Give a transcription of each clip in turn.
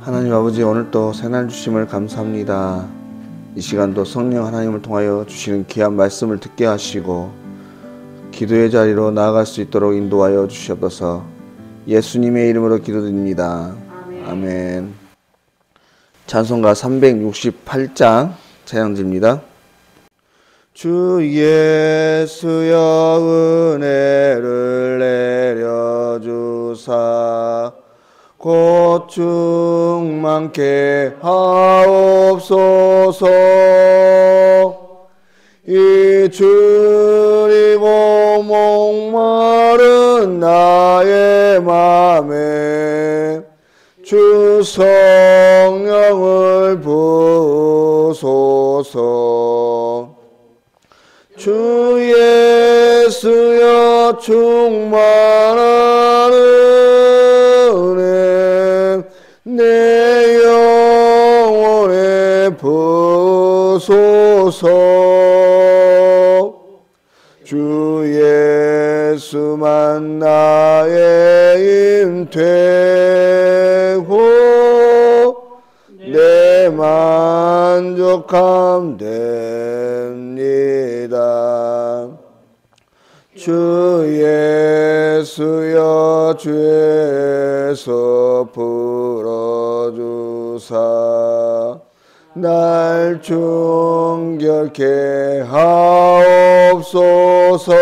하나님 아버지, 오늘도 새날 주심을 감사합니다. 이 시간도 성령 하나님을 통하여 주시는 귀한 말씀을 듣게 하시고 기도의 자리로 나아갈 수 있도록 인도하여 주시옵소서. 예수님의 이름으로 기도드립니다. 아멘. 찬송가 368장 찬양지입니다. 주 예수여 은혜를 내려주사 곧 충만케 하옵소서. 이 줄이고 목마른 나의 맘에 주 성령을 부으소서. 주 예수여 충만한 은혜 내 영혼에 부으소서. 주 예수만 나의 힘 되고 내 만족함 됩니다. 주 예수여 죄에서 풀어주사 날 정결케 하옵소서.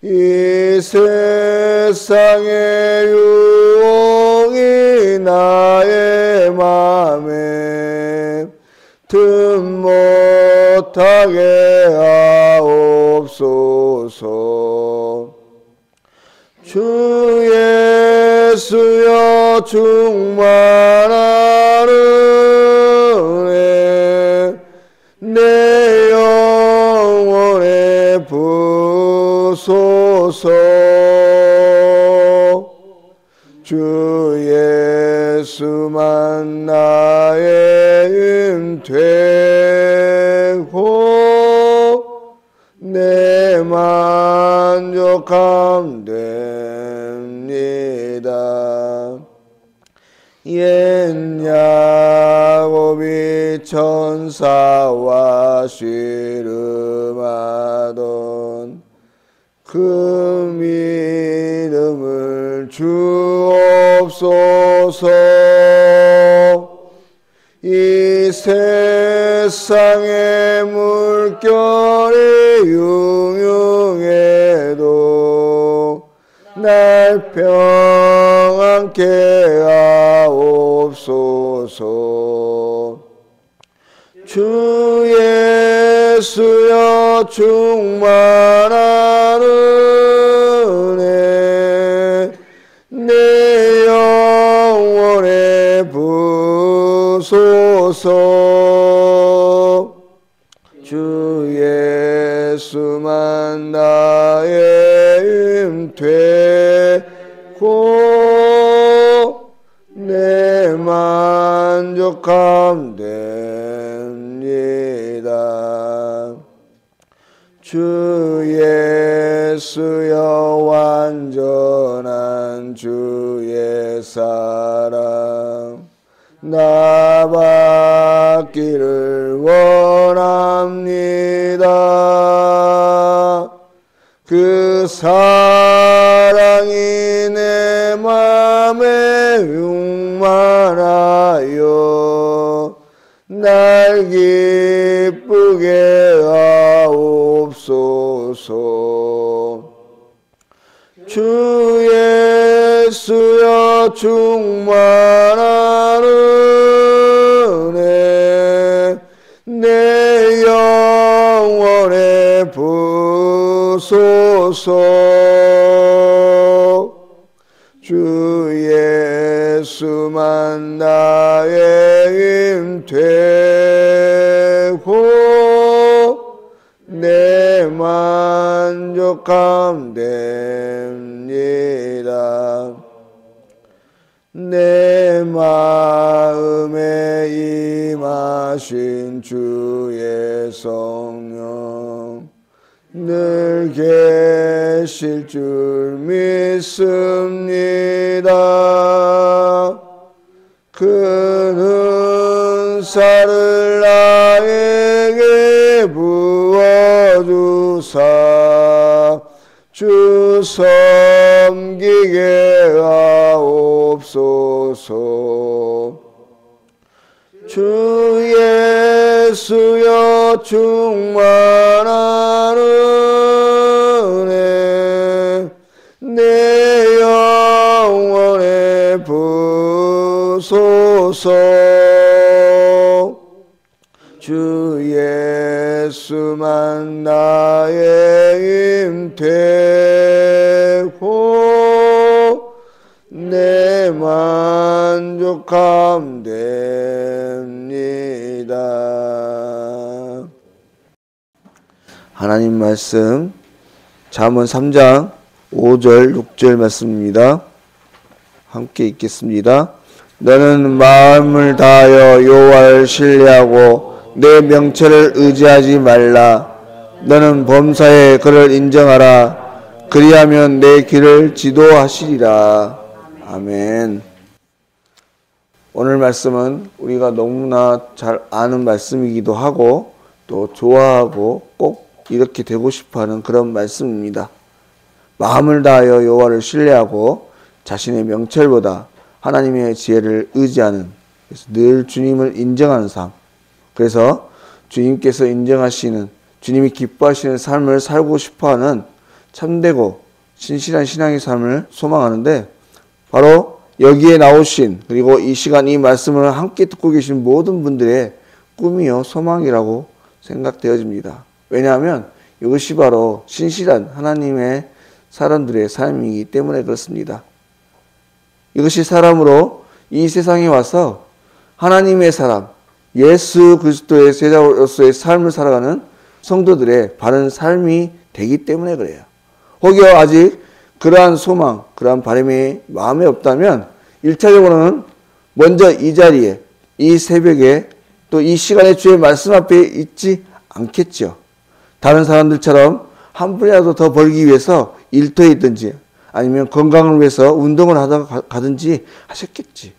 이 세상의 유혹이 나의 맘에 틈 못하게 하옵소서. 주 예수여 충만한 은혜 내 영혼에 부으소서. 주 예수만 나의 힘 되고 내 만족함 됩니다. 옛 야곱이 천사와 씨름하던 그 믿음을 주옵소서. 이 세상의 물결이 융융해도 날 평안케 하옵소서. 주 예수여 충만한 은혜 내 영혼에 부으소서. 주 예수만 나의 힘 되고 내 만족함 됩니다. 주 예수여 완전한 주의 사랑 나 받기를 원합니다. 그 사랑이 내 맘에 충만하여 날 기쁘게 하옵소서. 주 예수여 충만한 은혜 내 영혼에 부으소서. 주 예수만 나의 힘 되고 내 만족함 됩니다. 내 마음에 임하신 주의 성령 늘 계실 줄 믿습니다. 그 은사를 나에게 부어주사 주 섬기게 하옵소서. 주 예수여 충만한 은혜 내 영혼에 부소서. 주 예수만 나의 힘되고 내 만족함 됩니다. 하나님 말씀 잠언 3장 5절 6절 말씀입니다. 함께 읽겠습니다. 너는 마음을 다하여 여호와를 신뢰하고 내 명철을 의지하지 말라. 너는 범사에 그를 인정하라. 그리하면 내 길을 지도하시리라. 아멘. 오늘 말씀은 우리가 너무나 잘 아는 말씀이기도 하고 또 좋아하고 꼭 이렇게 되고 싶어하는 그런 말씀입니다. 마음을 다하여 여호와를 신뢰하고 자신의 명철보다 하나님의 지혜를 의지하는, 그래서 늘 주님을 인정하는 삶, 그래서 주님께서 인정하시는, 주님이 기뻐하시는 삶을 살고 싶어하는 참되고 신실한 신앙의 삶을 소망하는데, 바로 여기에 나오신, 그리고 이 시간 이 말씀을 함께 듣고 계신 모든 분들의 꿈이요 소망이라고 생각되어집니다. 왜냐하면 이것이 바로 신실한 하나님의 사람들의 삶이기 때문에 그렇습니다. 이것이 사람으로 이 세상에 와서 하나님의 사람, 예수 그리스도의 제자로서의 삶을 살아가는 성도들의 바른 삶이 되기 때문에 그래요. 혹여 아직 그러한 소망, 그러한 바람이 마음에 없다면 1차적으로는 먼저 이 자리에, 이 새벽에, 또 이 시간에 주의 말씀 앞에 있지 않겠죠. 다른 사람들처럼 한 분이라도 더 벌기 위해서 일터에 있든지 아니면 건강을 위해서 운동을 하다 가든지 하셨겠지.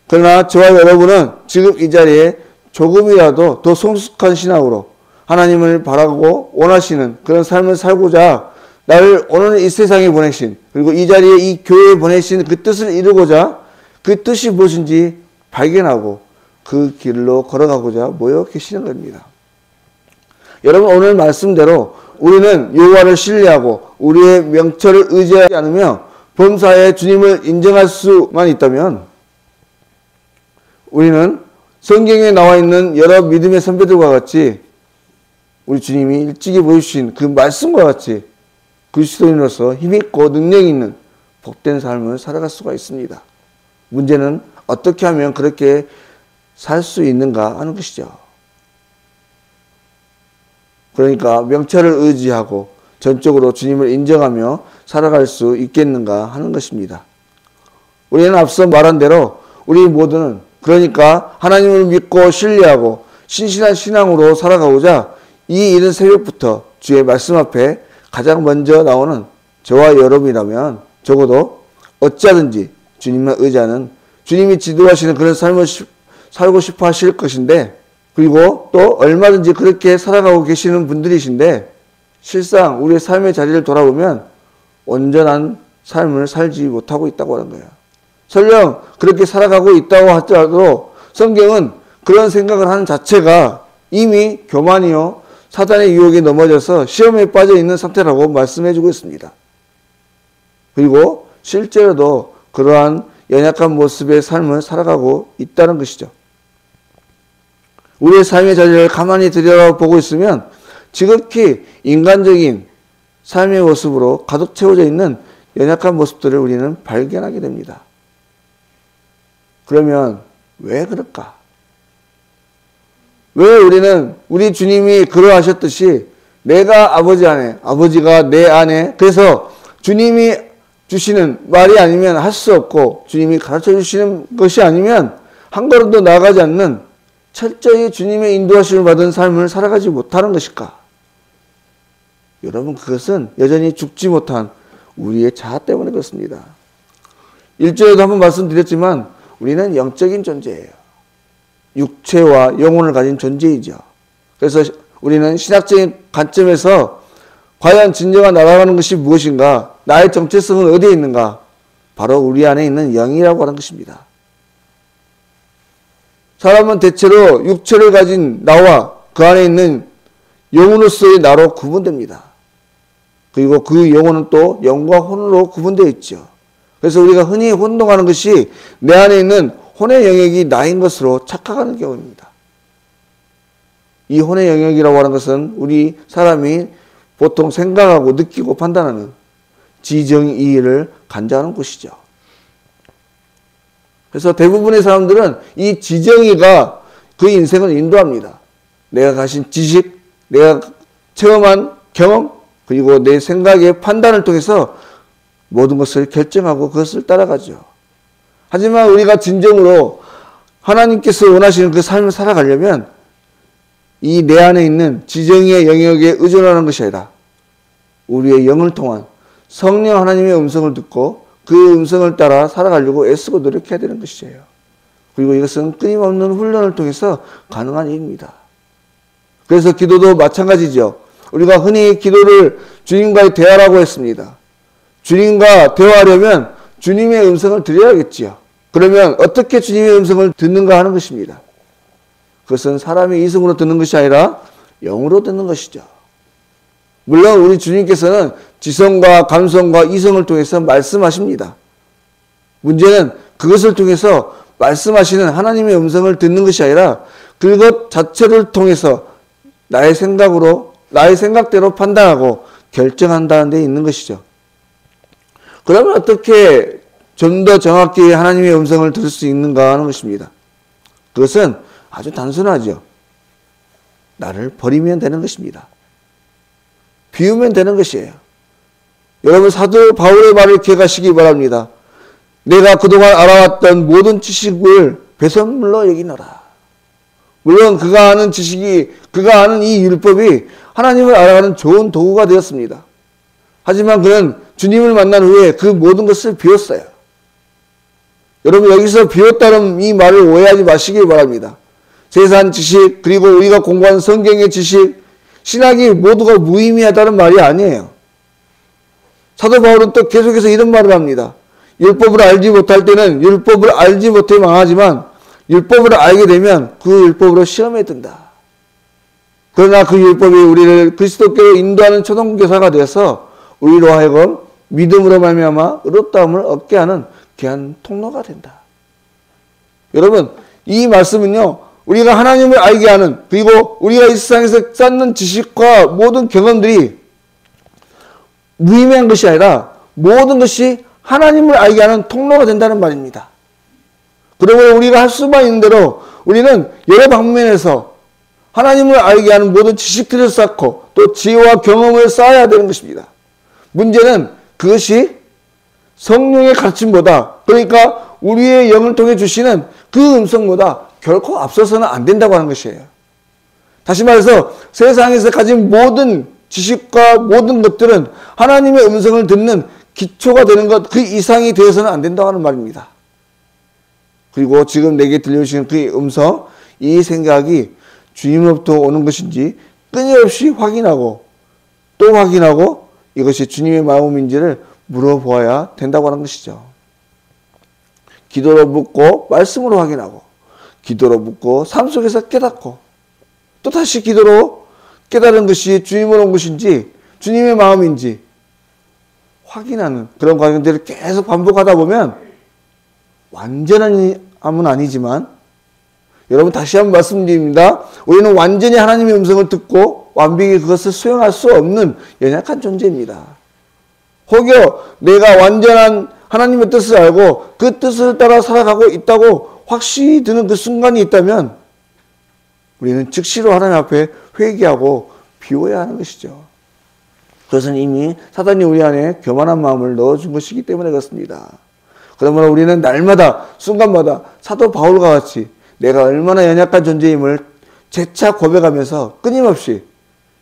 그러나 저와 여러분은 지금 이 자리에 조금이라도 더 성숙한 신앙으로 하나님을 바라고 원하시는 그런 삶을 살고자 나를 오늘 이 세상에 보내신, 그리고 이 자리에 이 교회에 보내신 그 뜻을 이루고자 그 뜻이 무엇인지 발견하고 그 길로 걸어가고자 모여 계시는 겁니다. 여러분, 오늘 말씀대로 우리는 여호와를 신뢰하고 우리의 명철을 의지하지 않으며 범사에 주님을 인정할 수만 있다면 우리는 성경에 나와 있는 여러 믿음의 선배들과 같이 우리 주님이 일찍이 보여주신 그 말씀과 같이 그리스도인으로서 힘있고 능력 있는 복된 삶을 살아갈 수가 있습니다. 문제는 어떻게 하면 그렇게 살 수 있는가 하는 것이죠. 그러니까 명철을 의지하고 전적으로 주님을 인정하며 살아갈 수 있겠는가 하는 것입니다. 우리는 앞서 말한 대로 우리 모두는 그러니까 하나님을 믿고 신뢰하고 신실한 신앙으로 살아가고자 이 이른 새벽부터 주의 말씀 앞에 가장 먼저 나오는 저와 여러분이라면 적어도 어찌하든지 주님만 의지하는, 주님이 지도하시는 그런 삶을 살고 싶어 하실 것인데, 그리고 또 얼마든지 그렇게 살아가고 계시는 분들이신데 실상 우리의 삶의 자리를 돌아보면 온전한 삶을 살지 못하고 있다고 하는 거예요. 설령 그렇게 살아가고 있다고 하더라도 성경은 그런 생각을 하는 자체가 이미 교만이요 사단의 유혹에 넘어져서 시험에 빠져 있는 상태라고 말씀해주고 있습니다. 그리고 실제로도 그러한 연약한 모습의 삶을 살아가고 있다는 것이죠. 우리의 삶의 자리를 가만히 들여다보고 있으면 지극히 인간적인 삶의 모습으로 가득 채워져 있는 연약한 모습들을 우리는 발견하게 됩니다. 그러면 왜 그럴까? 왜 우리는 우리 주님이 그러하셨듯이 내가 아버지 안에, 아버지가 내 안에, 그래서 주님이 주시는 말이 아니면 할 수 없고 주님이 가르쳐 주시는 것이 아니면 한 걸음도 나아가지 않는 철저히 주님의 인도하심을 받은 삶을 살아가지 못하는 것일까? 여러분, 그것은 여전히 죽지 못한 우리의 자아 때문에 그렇습니다. 일주일에도 한번 말씀드렸지만 우리는 영적인 존재예요. 육체와 영혼을 가진 존재이죠. 그래서 우리는 신학적인 관점에서 과연 진정한 날아가는 것이 무엇인가? 나의 정체성은 어디에 있는가? 바로 우리 안에 있는 영이라고 하는 것입니다. 사람은 대체로 육체를 가진 나와 그 안에 있는 영으로서의 나로 구분됩니다. 그리고 그 영혼은 또 영과 혼으로 구분되어 있죠. 그래서 우리가 흔히 혼동하는 것이 내 안에 있는 혼의 영역이 나인 것으로 착각하는 경우입니다. 이 혼의 영역이라고 하는 것은 우리 사람이 보통 생각하고 느끼고 판단하는 지정의를 간주하는 곳이죠. 그래서 대부분의 사람들은 이 지정의가 그 인생을 인도합니다. 내가 가진 지식, 내가 체험한 경험, 그리고 내 생각의 판단을 통해서 모든 것을 결정하고 그것을 따라가죠. 하지만 우리가 진정으로 하나님께서 원하시는 그 삶을 살아가려면 이 내 안에 있는 지정의 영역에 의존하는 것이 아니라 우리의 영을 통한 성령 하나님의 음성을 듣고 그 음성을 따라 살아가려고 애쓰고 노력해야 되는 것이에요. 그리고 이것은 끊임없는 훈련을 통해서 가능한 일입니다. 그래서 기도도 마찬가지죠. 우리가 흔히 기도를 주님과의 대화라고 했습니다. 주님과 대화하려면 주님의 음성을 들어야겠지요. 그러면 어떻게 주님의 음성을 듣는가 하는 것입니다. 그것은 사람의 이성으로 듣는 것이 아니라 영으로 듣는 것이죠. 물론 우리 주님께서는 지성과 감성과 이성을 통해서 말씀하십니다. 문제는 그것을 통해서 말씀하시는 하나님의 음성을 듣는 것이 아니라 그것 자체를 통해서 나의 생각대로 판단하고 결정한다는 데 있는 것이죠. 그러면 어떻게 좀 더 정확히 하나님의 음성을 들을 수 있는가 하는 것입니다. 그것은 아주 단순하죠. 나를 버리면 되는 것입니다. 비우면 되는 것이에요. 여러분 사도 바울의 말을 기억하시기 바랍니다. 내가 그동안 알아왔던 모든 지식을 배설물로 여기노라. 물론 그가 아는 지식이, 그가 아는 이 율법이 하나님을 알아가는 좋은 도구가 되었습니다. 하지만 그는 주님을 만난 후에 그 모든 것을 비웠어요. 여러분 여기서 비웠다는 이 말을 오해하지 마시기 바랍니다. 세상 지식, 그리고 우리가 공부한 성경의 지식, 신학이 모두가 무의미하다는 말이 아니에요. 사도 바울은 또 계속해서 이런 말을 합니다. 율법을 알지 못할 때는 율법을 알지 못해 망하지만 율법을 알게 되면 그 율법으로 시험에 든다. 그러나 그 율법이 우리를 그리스도께로 인도하는 초등교사가 되어서 우리로 하여금 믿음으로 말미암아 의롭다함을 얻게 하는 귀한 통로가 된다. 여러분 이 말씀은요. 우리가 하나님을 알게 하는 그리고 우리가 이 세상에서 쌓는 지식과 모든 경험들이 무의미한 것이 아니라 모든 것이 하나님을 알게 하는 통로가 된다는 말입니다. 그러므로 우리가 할 수만 있는 대로 우리는 여러 방면에서 하나님을 알게 하는 모든 지식들을 쌓고 또 지혜와 경험을 쌓아야 되는 것입니다. 문제는 그것이 성령의 가르침보다 그러니까 우리의 영을 통해 주시는 그 음성보다 결코 앞서서는 안 된다고 하는 것이에요. 다시 말해서 세상에서 가진 모든 지식과 모든 것들은 하나님의 음성을 듣는 기초가 되는 것 그 이상이 되어서는 안 된다고 하는 말입니다. 그리고 지금 내게 들려주시는 그 음성, 이 생각이 주님으로부터 오는 것인지 끊임없이 확인하고 또 확인하고 이것이 주님의 마음인지를 물어보아야 된다고 하는 것이죠. 기도로 묻고 말씀으로 확인하고 기도로 묻고 삶 속에서 깨닫고 또 다시 기도로 깨달은 것이 주님으로 온 것인지 주님의 마음인지 확인하는 그런 과정들을 계속 반복하다 보면 완전한 암은 아니지만 여러분 다시 한번 말씀드립니다. 우리는 완전히 하나님의 음성을 듣고 완벽히 그것을 수용할 수 없는 연약한 존재입니다. 혹여 내가 완전한 하나님의 뜻을 알고 그 뜻을 따라 살아가고 있다고 확신이 드는 그 순간이 있다면 우리는 즉시로 하나님 앞에 회개하고 비워야 하는 것이죠. 그것은 이미 사단이 우리 안에 교만한 마음을 넣어준 것이기 때문에 그렇습니다. 그러므로 우리는 날마다 순간마다 사도 바울과 같이 내가 얼마나 연약한 존재임을 재차 고백하면서 끊임없이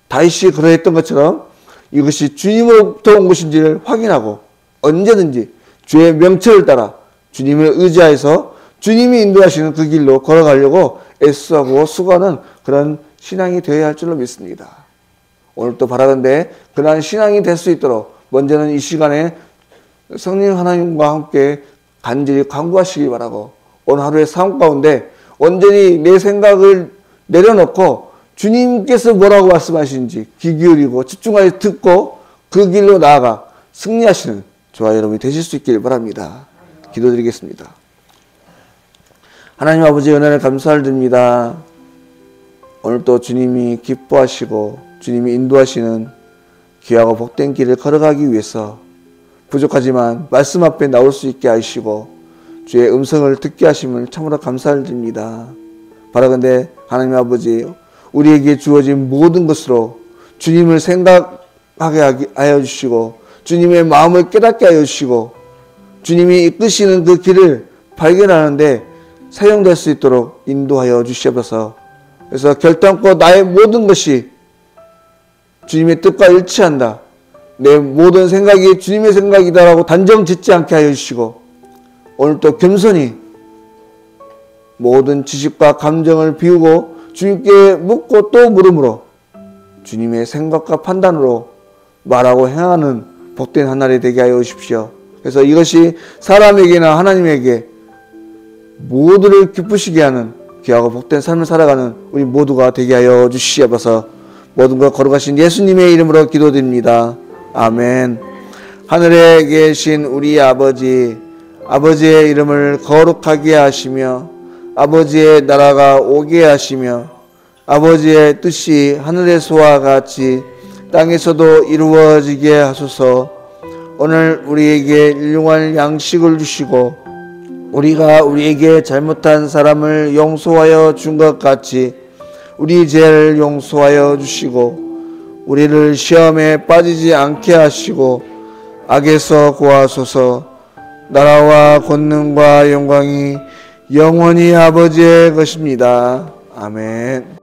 다윗이 그러했던 것처럼 이것이 주님으로부터 온 것인지를 확인하고 언제든지 주의 명철을 따라 주님을 의지하여서 주님이 인도하시는 그 길로 걸어가려고 애쓰고 수고하는 그런 신앙이 되어야 할 줄로 믿습니다. 오늘 또 바라건대 그러한 신앙이 될 수 있도록 먼저는 이 시간에 성령 하나님과 함께 간절히 간구하시기 바라고, 오늘 하루의 삶 가운데 온전히 내 생각을 내려놓고 주님께서 뭐라고 말씀하시는지 귀 기울이고 집중하여 듣고 그 길로 나아가 승리하시는 저와 여러분이 되실 수 있길 바랍니다. 기도드리겠습니다. 하나님 아버지, 은혜를 감사를 드립니다. 오늘 또 주님이 기뻐하시고 주님이 인도하시는 귀하고 복된 길을 걸어가기 위해서 부족하지만 말씀 앞에 나올 수 있게 하시고 주의 음성을 듣게 하심을 참으로 감사를 드립니다. 바라건대 하나님 아버지, 우리에게 주어진 모든 것으로 주님을 생각하게 하여 주시고 주님의 마음을 깨닫게 하여 주시고 주님이 이끄시는 그 길을 발견하는데 사용될 수 있도록 인도하여 주시옵소서. 그래서 결단코 나의 모든 것이 주님의 뜻과 일치한다, 내 모든 생각이 주님의 생각이다라고 단정 짓지 않게 하여 주시고, 오늘 또 겸손히 모든 지식과 감정을 비우고 주님께 묻고 또 물음으로 주님의 생각과 판단으로 말하고 행하는 복된 한 날이 되게 하여 주십시오. 그래서 이것이 사람에게나 하나님에게 모두를 기쁘시게 하는 귀하고 복된 삶을 살아가는 우리 모두가 되게 하여 주시옵소서. 모든 것 걸어가신 예수님의 이름으로 기도드립니다. 아멘. 하늘에 계신 우리 아버지, 아버지의 이름을 거룩하게 하시며 아버지의 나라가 오게 하시며 아버지의 뜻이 하늘에서와 같이 땅에서도 이루어지게 하소서. 오늘 우리에게 일용할 양식을 주시고 우리가 우리에게 잘못한 사람을 용서하여 준 것 같이 우리 죄를 용서하여 주시고 우리를 시험에 빠지지 않게 하시고 악에서 구하소서. 나라와 권능과 영광이 영원히 아버지의 것입니다. 아멘.